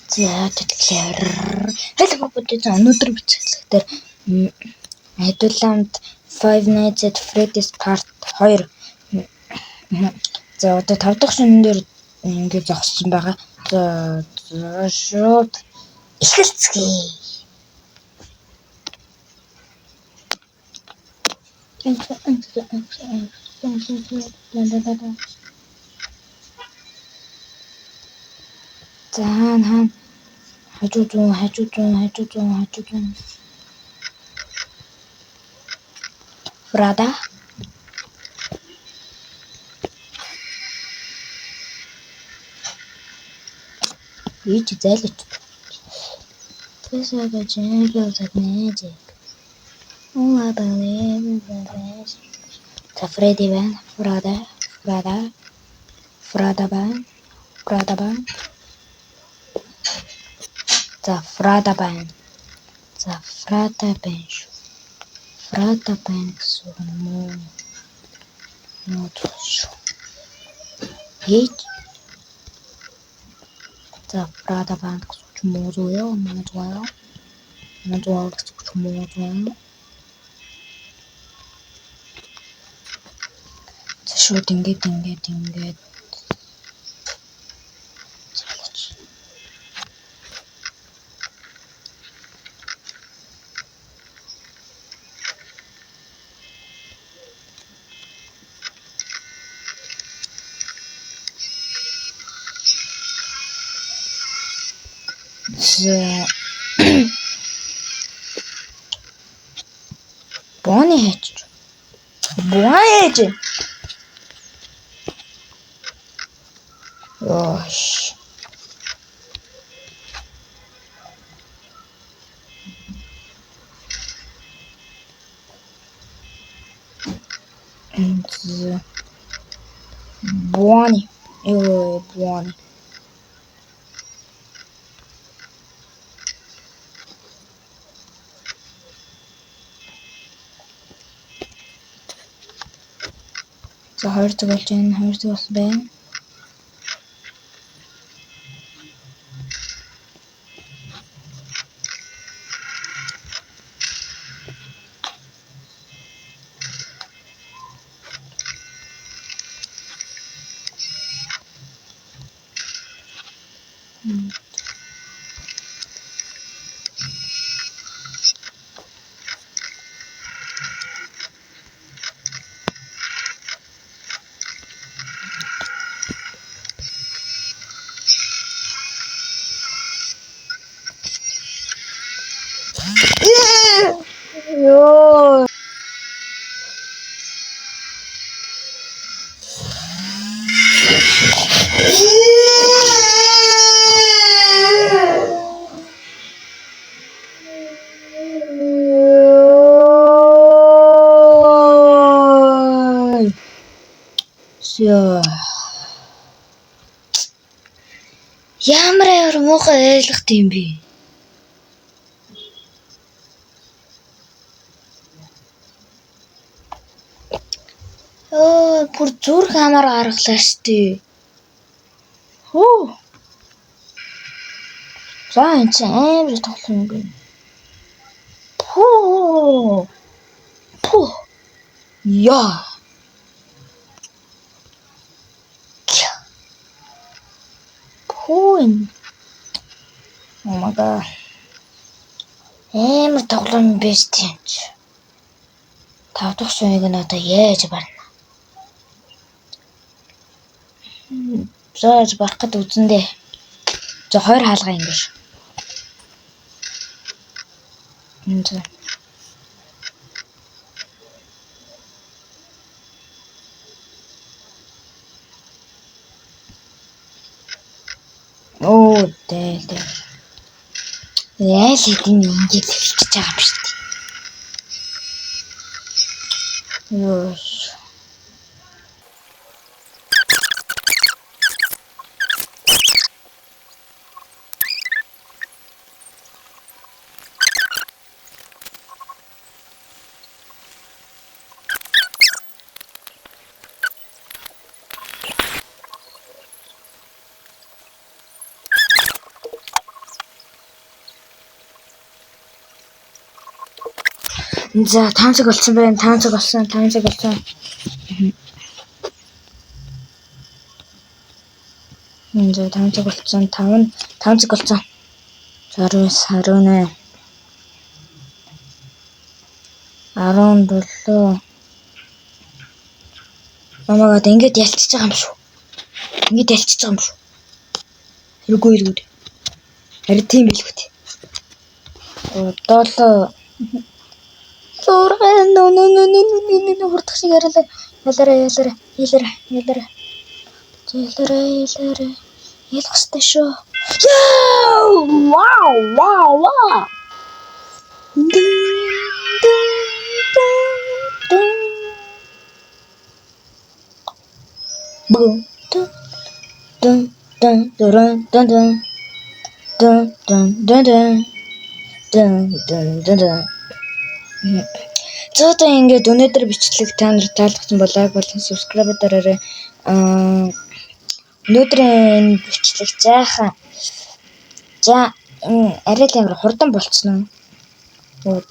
За тэгэхээр hello бүтэц өнөөдөр бичлэгтэр Adult Five Nights at Freddy's Part 2. За одоо 5 дахь шөнө дээр ингээд зогссон байгаа. За шууд эхэлцгээе. За хаана хажуу. Фрада. Ич зайлч. Тэсэгэ чимээс magic. Oh, I believe in the best. За Фредди байна. Фрада байна. За Фрада байна. Фрада байна гэсэн муу. Нотш. Ич. За Фрада байна гэсэн муу зөө. За шууд ингээд. Бони хийж. Ош. Бони. За 2 цаг болж байна. 2 цаг бас байна. Ёо. Ямар муухай айлгт юм бэ? Бүр зүрх амар гаргалаа штий. За энэ ч амар тоглоом юм бэ. Яа. Oh my god. Амар тоглоом бэст юм чи. 5 дахь шөнөгийг нь одоо яаж барна? Зөөж барах гэдэг үзэндээ. За 2 хаалга ингэж. Энэ. Дээ. Яа л идэв ингэж хэлчихэж байгаа юм шүү дээ. Ёс. За 5 цаг болсон байна. 5 цаг болсон. 5 цаг болсон. За 5 цаг болсон. 5 цаг болсон. 19 18 17 Намайг ингээд ялчиж байгаа юм шүү. Ингээд ялчиж байгаа юм шүү. Хэрэггүй хэрэггүй. Харин тийм билгүй. 7 Зурган хурдах шиг яриалаа. Ялараа. Ялах ёстой шүү. Вау. За одоо ингээд өнөөдөр бичлэг та нарт таалагдсан бол лайк болон subscribe дараарай. Өнөөдрийн бичлэг жаахан арай л амар хурдан болцсон уу?